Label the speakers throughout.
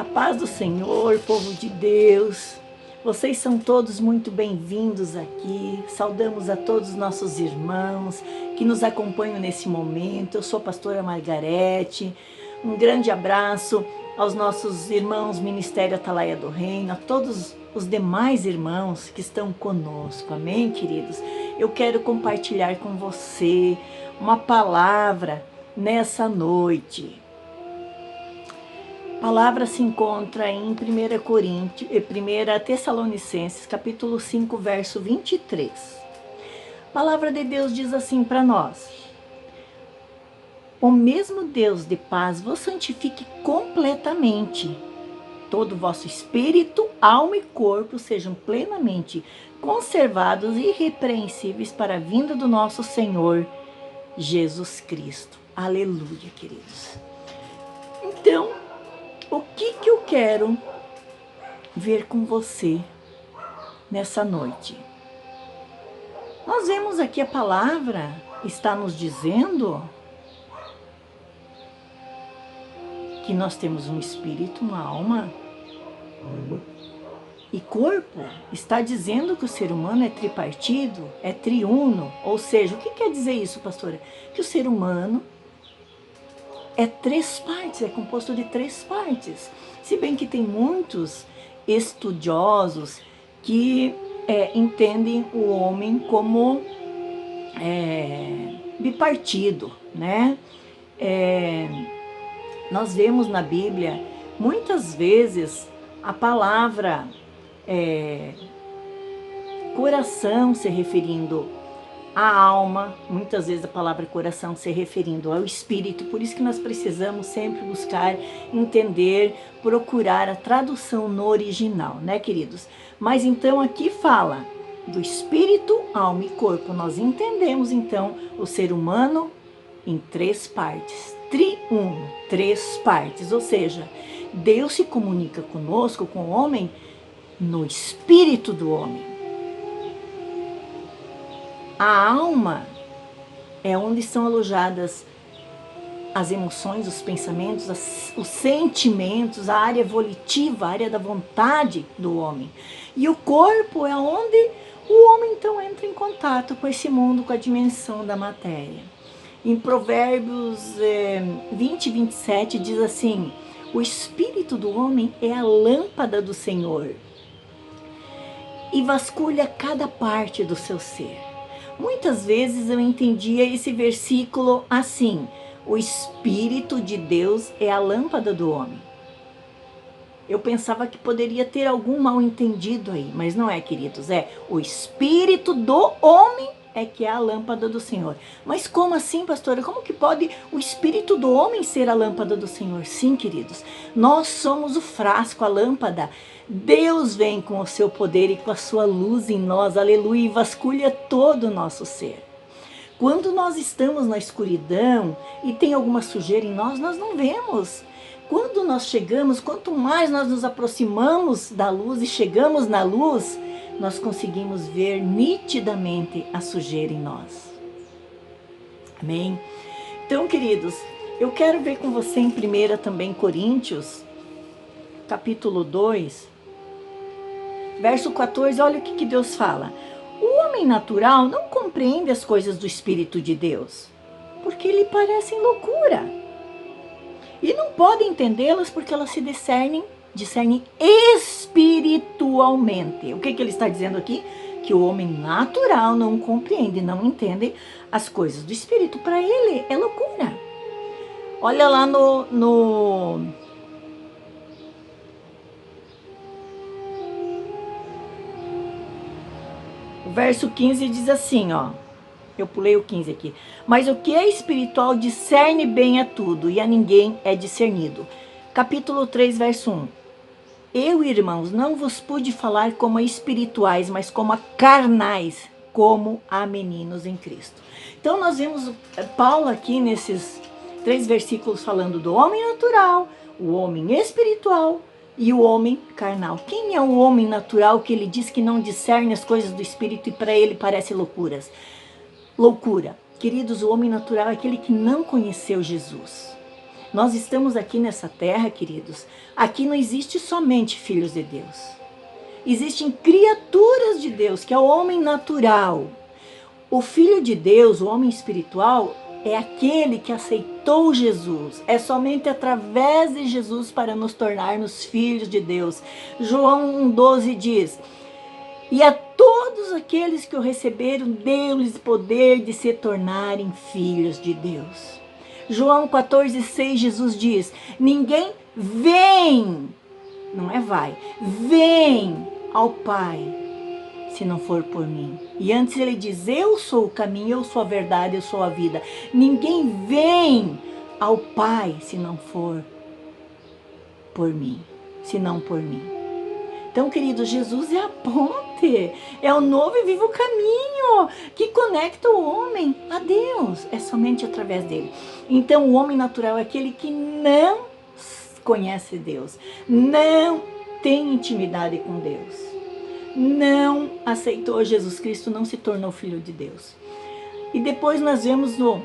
Speaker 1: A paz do Senhor, povo de Deus. Vocês são todos muito bem-vindos aqui. Saudamos a todos os nossos irmãos que nos acompanham nesse momento. Eu sou a pastora Margarete. Um grande abraço aos nossos irmãos Ministério Atalaia do Reino, a todos os demais irmãos que estão conosco. Amém, queridos? Eu quero compartilhar com você uma palavra nessa noite. A palavra se encontra em 1 Tessalonicenses, capítulo 5, verso 23. A palavra de Deus diz assim para nós: o mesmo Deus de paz vos santifique completamente. Todo o vosso espírito, alma e corpo sejam plenamente conservados e irrepreensíveis para a vinda do nosso Senhor Jesus Cristo. Aleluia, queridos. Então, o que eu quero ver com você nessa noite? Nós vemos aqui a palavra está nos dizendo que nós temos um espírito, uma alma e corpo. Está dizendo que o ser humano é tripartido, é triuno. Ou seja, o que quer dizer isso, pastora? Que o ser humano é três partes, é composto de três partes. Se bem que tem muitos estudiosos que entendem o homem como bipartido, né? Nós vemos na Bíblia, muitas vezes, a palavra coração se referindo à alma, muitas vezes a palavra coração se referindo ao espírito. Por isso que nós precisamos sempre buscar entender, procurar a tradução no original, né, queridos? Mas então aqui fala do espírito, alma e corpo. Nós entendemos então o ser humano em três partes, triuno, três partes, ou seja, Deus se comunica conosco, com o homem, no espírito do homem. A alma é onde estão alojadas as emoções, os pensamentos, os sentimentos, a área volitiva, a área da vontade do homem. E o corpo é onde o homem então entra em contato com esse mundo, com a dimensão da matéria. Em Provérbios 20, 27 diz assim: o espírito do homem é a lâmpada do Senhor e vasculha cada parte do seu ser. Muitas vezes eu entendia esse versículo assim: o Espírito de Deus é a lâmpada do homem. Eu pensava que poderia ter algum mal entendido aí, mas não é, queridos. É o Espírito do homem é que é a lâmpada do Senhor. Mas como assim, pastora? Como que pode o Espírito do homem ser a lâmpada do Senhor? Sim, queridos. Nós somos o frasco, a lâmpada. Deus vem com o seu poder e com a sua luz em nós, aleluia, e vasculha todo o nosso ser. Quando nós estamos na escuridão e tem alguma sujeira em nós, nós não vemos. Quando nós chegamos, quanto mais nós nos aproximamos da luz e chegamos na luz, nós conseguimos ver nitidamente a sujeira em nós. Amém? Então, queridos, eu quero ver com você em 1 também Coríntios, capítulo 2, verso 14, olha o que Deus fala. O homem natural não compreende as coisas do Espírito de Deus, porque lhe parecem loucura. E não pode entendê-las porque elas se discernem espiritualmente. O que ele está dizendo aqui? Que o homem natural não compreende, não entende as coisas do Espírito. Para ele é loucura. Olha lá no verso 15 diz assim, ó. Eu pulei o 15 aqui. Mas o que é espiritual discerne bem a tudo, e a ninguém é discernido. Capítulo 3, verso 1. Eu, irmãos, não vos pude falar como a espirituais, mas como a carnais, como a meninos em Cristo. Então nós vemos Paulo aqui nesses 3 versículos falando do homem natural, o homem espiritual e o homem carnal. Quem é o homem natural que ele diz que não discerne as coisas do Espírito e para ele parece loucura? Queridos, o homem natural é aquele que não conheceu Jesus. Nós estamos aqui nessa terra, queridos. Aqui não existe somente filhos de Deus. Existem criaturas de Deus, que é o homem natural. O filho de Deus, o homem espiritual, é aquele que aceitou Jesus. É somente através de Jesus para nos tornarmos filhos de Deus. João 1,12 diz: e a todos aqueles que o receberam, deu-lhes poder de se tornarem filhos de Deus. João 14,6, Jesus diz: ninguém vem, não é vai, vem ao Pai se não for por mim. E antes ele diz: eu sou o caminho, eu sou a verdade, eu sou a vida. Ninguém vem ao Pai se não for por mim, se não por mim. Então, querido, Jesus é a ponte, é o novo e vivo caminho que conecta o homem a Deus. É somente através dele. Então, o homem natural é aquele que não conhece Deus, não tem intimidade com Deus, não aceitou Jesus Cristo, não se tornou filho de Deus. E depois nós vemos no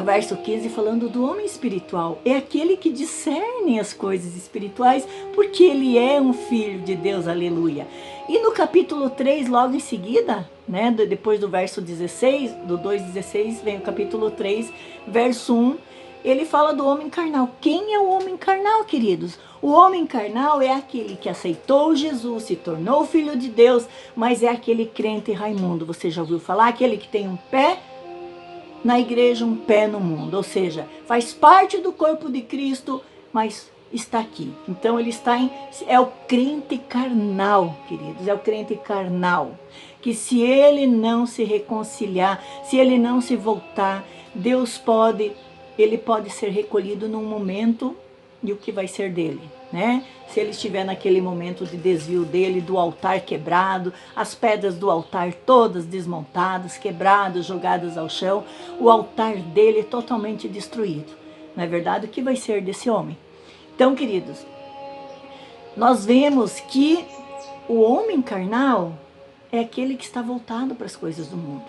Speaker 1: verso 15 falando do homem espiritual. É aquele que discerne as coisas espirituais, porque ele é um filho de Deus, aleluia. E no capítulo 3, logo em seguida, né, depois do verso 16, do 2,16, vem o capítulo 3, verso 1, ele fala do homem carnal. Quem é o homem carnal, queridos? O homem carnal é aquele que aceitou Jesus, se tornou filho de Deus, mas é aquele crente Raimundo. Você já ouviu falar? Aquele que tem um pé na igreja, um pé no mundo. Ou seja, faz parte do corpo de Cristo, mas está aqui. Então ele está é o crente carnal, queridos. É o crente carnal. Que se ele não se reconciliar, se ele não se voltar, ele pode ser recolhido num momento, e o que vai ser dele, né? Se ele estiver naquele momento de desvio dele, do altar quebrado, as pedras do altar todas desmontadas, quebradas, jogadas ao chão, o altar dele é totalmente destruído. Não é verdade? O que vai ser desse homem? Então, queridos, nós vemos que o homem carnal é aquele que está voltado para as coisas do mundo.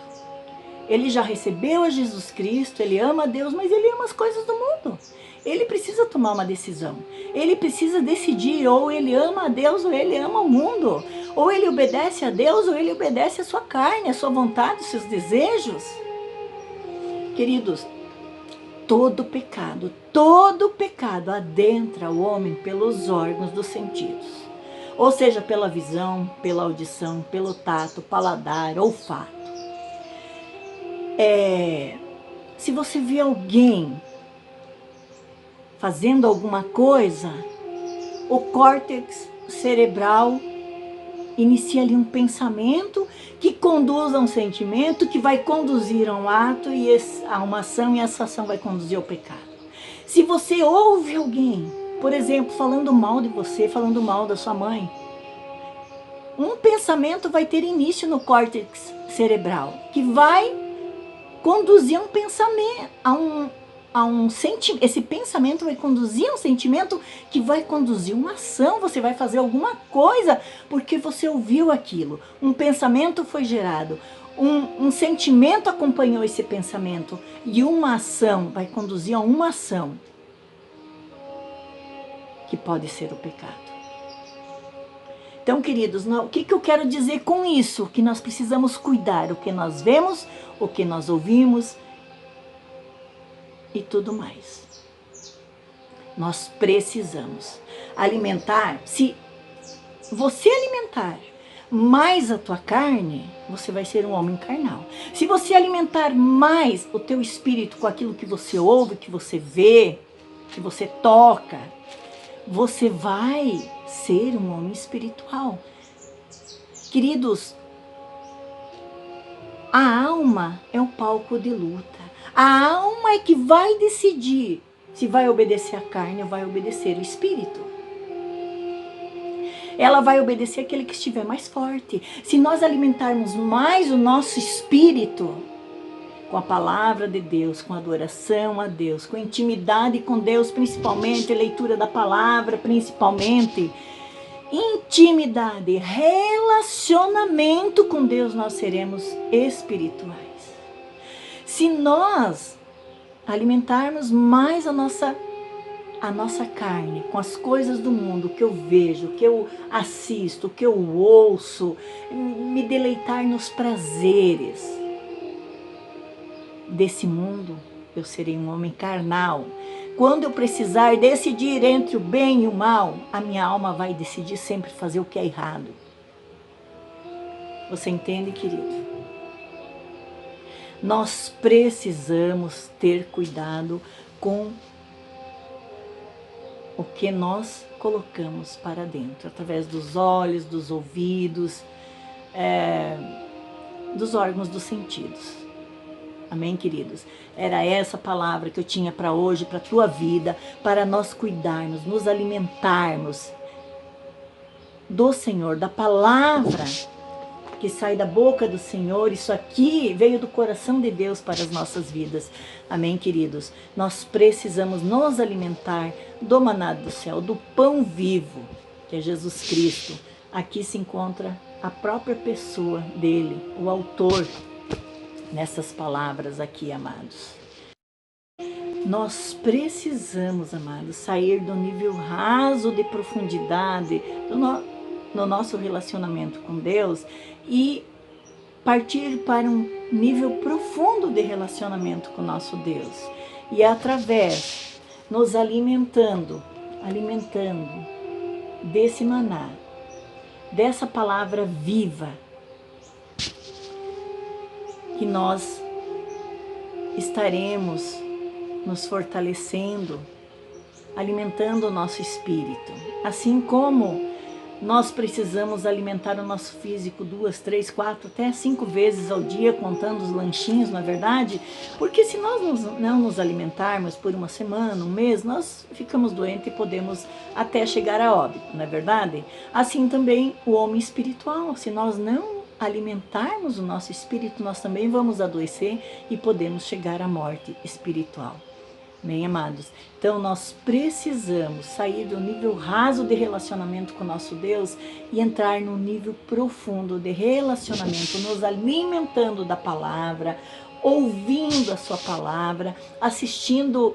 Speaker 1: Ele já recebeu a Jesus Cristo, ele ama a Deus, mas ele ama as coisas do mundo. Ele precisa tomar uma decisão. Ele precisa decidir, ou ele ama a Deus, ou ele ama o mundo. Ou ele obedece a Deus, ou ele obedece a sua carne, a sua vontade, os seus desejos. Queridos, todo pecado adentra o homem pelos órgãos dos sentidos. Ou seja, pela visão, pela audição, pelo tato, paladar, olfato. Se você vê alguém fazendo alguma coisa, o córtex cerebral inicia ali um pensamento que conduz a um sentimento, que vai conduzir a um ato e a uma ação, e essa ação vai conduzir ao pecado. Se você ouve alguém, por exemplo, falando mal de você, falando mal da sua mãe, um pensamento vai ter início no córtex cerebral, que vai conduzir a um pensamento, esse pensamento vai conduzir a um sentimento que vai conduzir uma ação. Você vai fazer alguma coisa porque você ouviu aquilo. Um pensamento foi gerado, um sentimento acompanhou esse pensamento, e uma ação vai conduzir a uma ação que pode ser o pecado. Então, queridos, o que eu quero dizer com isso? Que nós precisamos cuidar o que nós vemos, o que nós ouvimos e tudo mais. Nós precisamos alimentar. Se você alimentar mais a tua carne, você vai ser um homem carnal. Se você alimentar mais o teu espírito com aquilo que você ouve, que você vê, que você toca, você vai ser um homem espiritual. Queridos, a alma é o palco de luta. A alma é que vai decidir se vai obedecer a carne ou vai obedecer o espírito. Ela vai obedecer aquele que estiver mais forte. Se nós alimentarmos mais o nosso espírito com a palavra de Deus, com adoração a Deus, com intimidade com Deus, principalmente, leitura da palavra, principalmente, intimidade, relacionamento com Deus, nós seremos espirituais. Se nós alimentarmos mais a nossa a nossa carne, com as coisas do mundo que eu vejo, que eu assisto, que eu ouço, me deleitar nos prazeres desse mundo, eu serei um homem carnal. Quando eu precisar decidir entre o bem e o mal, a minha alma vai decidir sempre fazer o que é errado. Você entende, querido? Nós precisamos ter cuidado com o que nós colocamos para dentro, através dos olhos, dos ouvidos, dos órgãos dos sentidos. Amém, queridos? Era essa palavra que eu tinha para hoje, para a tua vida, para nós cuidarmos, nos alimentarmos do Senhor, da palavra que sai da boca do Senhor. Isso aqui veio do coração de Deus para as nossas vidas. Amém, queridos? Nós precisamos nos alimentar do maná do céu, do pão vivo, que é Jesus Cristo. Aqui se encontra a própria pessoa dele, o autor, nessas palavras aqui, amados. Nós precisamos, amados, sair do nível raso de profundidade no nosso relacionamento com Deus e partir para um nível profundo de relacionamento com o nosso Deus. E através, nos alimentando desse maná, dessa palavra viva, que nós estaremos nos fortalecendo, alimentando o nosso espírito. Assim como nós precisamos alimentar o nosso físico 2, 3, 4, até 5 vezes ao dia, contando os lanchinhos, não é verdade? Porque se nós não nos alimentarmos por uma semana, um mês, nós ficamos doentes e podemos até chegar a óbito, não é verdade? Assim também o homem espiritual, se nós não alimentarmos o nosso espírito, nós também vamos adoecer e podemos chegar à morte espiritual. Bem, amados, então nós precisamos sair do nível raso de relacionamento com o nosso Deus e entrar no nível profundo de relacionamento, nos alimentando da palavra, ouvindo a sua palavra, assistindo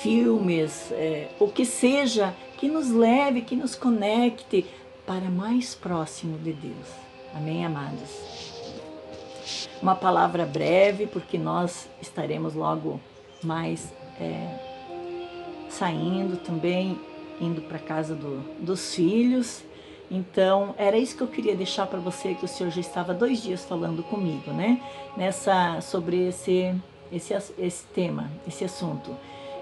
Speaker 1: filmes, o que seja que nos leve, que nos conecte para mais próximo de Deus. Amém, amados? Uma palavra breve, porque nós estaremos logo mais saindo também, indo para a casa dos filhos. Então, era isso que eu queria deixar para você, que o Senhor já estava 2 dias falando comigo, né? Sobre esse tema, esse assunto.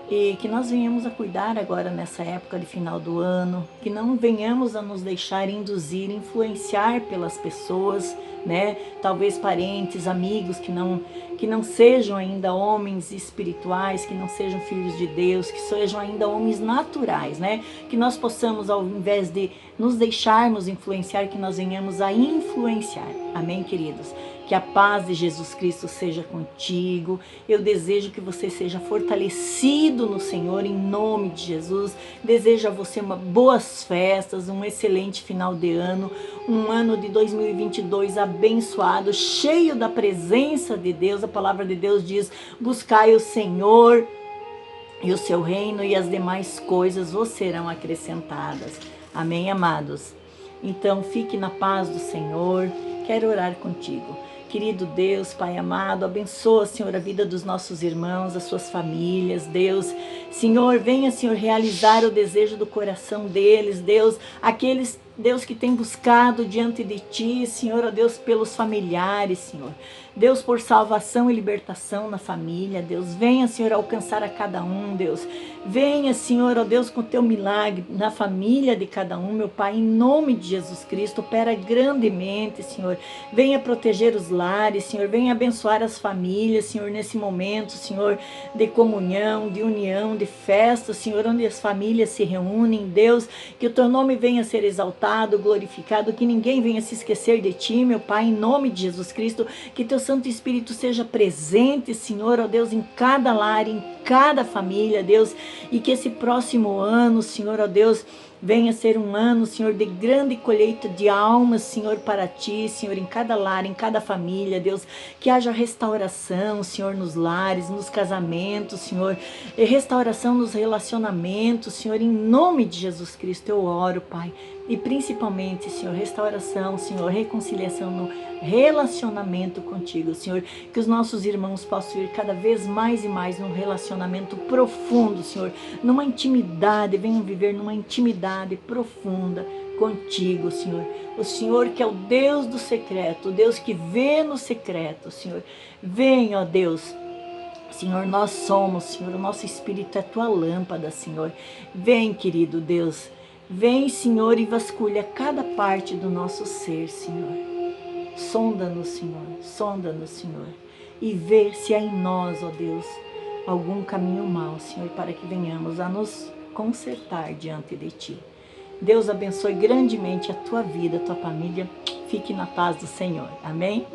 Speaker 1: E que nós venhamos a cuidar agora nessa época de final do ano, que não venhamos a nos deixar induzir, influenciar pelas pessoas, né? Talvez parentes, amigos que não sejam ainda homens espirituais, que não sejam filhos de Deus, que sejam ainda homens naturais, né? Que nós possamos, ao invés de nos deixarmos influenciar, que nós venhamos a influenciar. Amém, queridos? Que a paz de Jesus Cristo seja contigo. Eu desejo que você seja fortalecido no Senhor, em nome de Jesus. Desejo a você boas festas, um excelente final de ano, um ano de 2022 abençoado, cheio da presença de Deus. A palavra de Deus diz: buscai o Senhor e o seu reino, e as demais coisas vos serão acrescentadas. Amém, amados? Então, fique na paz do Senhor. Quero orar contigo. Querido Deus, Pai amado, abençoa, Senhor, a vida dos nossos irmãos, as suas famílias, Deus. Senhor, venha, Senhor, realizar o desejo do coração deles, Deus. Aqueles, Deus, que tem buscado diante de Ti, Senhor, ó Deus, pelos familiares, Senhor. Deus, por salvação e libertação na família, Deus. Venha, Senhor, alcançar a cada um, Deus. Venha, Senhor, ó Deus, com o Teu milagre na família de cada um, meu Pai, em nome de Jesus Cristo. Opera grandemente, Senhor. Venha proteger os lares, Senhor. Venha abençoar as famílias, Senhor, nesse momento, Senhor, de comunhão, de união, de festa, Senhor, onde as famílias se reúnem, Deus. Que o Teu nome venha a ser exaltado exaltado, glorificado, que ninguém venha se esquecer de Ti, meu Pai, em nome de Jesus Cristo, que Teu Santo Espírito seja presente, Senhor, ó Deus, em cada lar, em cada família, Deus, e que esse próximo ano, Senhor, ó Deus, venha ser um ano, Senhor, de grande colheita de almas, Senhor, para Ti, Senhor, em cada lar, em cada família, Deus, que haja restauração, Senhor, nos lares, nos casamentos, Senhor, e restauração nos relacionamentos, Senhor, em nome de Jesus Cristo eu oro, Pai, e principalmente, Senhor, restauração, Senhor, reconciliação no relacionamento contigo, Senhor, que os nossos irmãos possam ir cada vez mais e mais num relacionamento profundo, Senhor, numa intimidade, venham viver numa intimidade profunda contigo, Senhor. O Senhor que é o Deus do secreto, o Deus que vê no secreto, Senhor. Vem, ó Deus. Senhor, nós somos, Senhor, o nosso espírito é tua lâmpada, Senhor. Vem, querido Deus. Vem, Senhor, e vasculha cada parte do nosso ser, Senhor. Sonda-nos, Senhor, sonda-nos, Senhor, e vê se há em nós, ó Deus, algum caminho mau, Senhor, para que venhamos a nos consertar diante de Ti. Deus abençoe grandemente a tua vida, a tua família. Fique na paz do Senhor. Amém?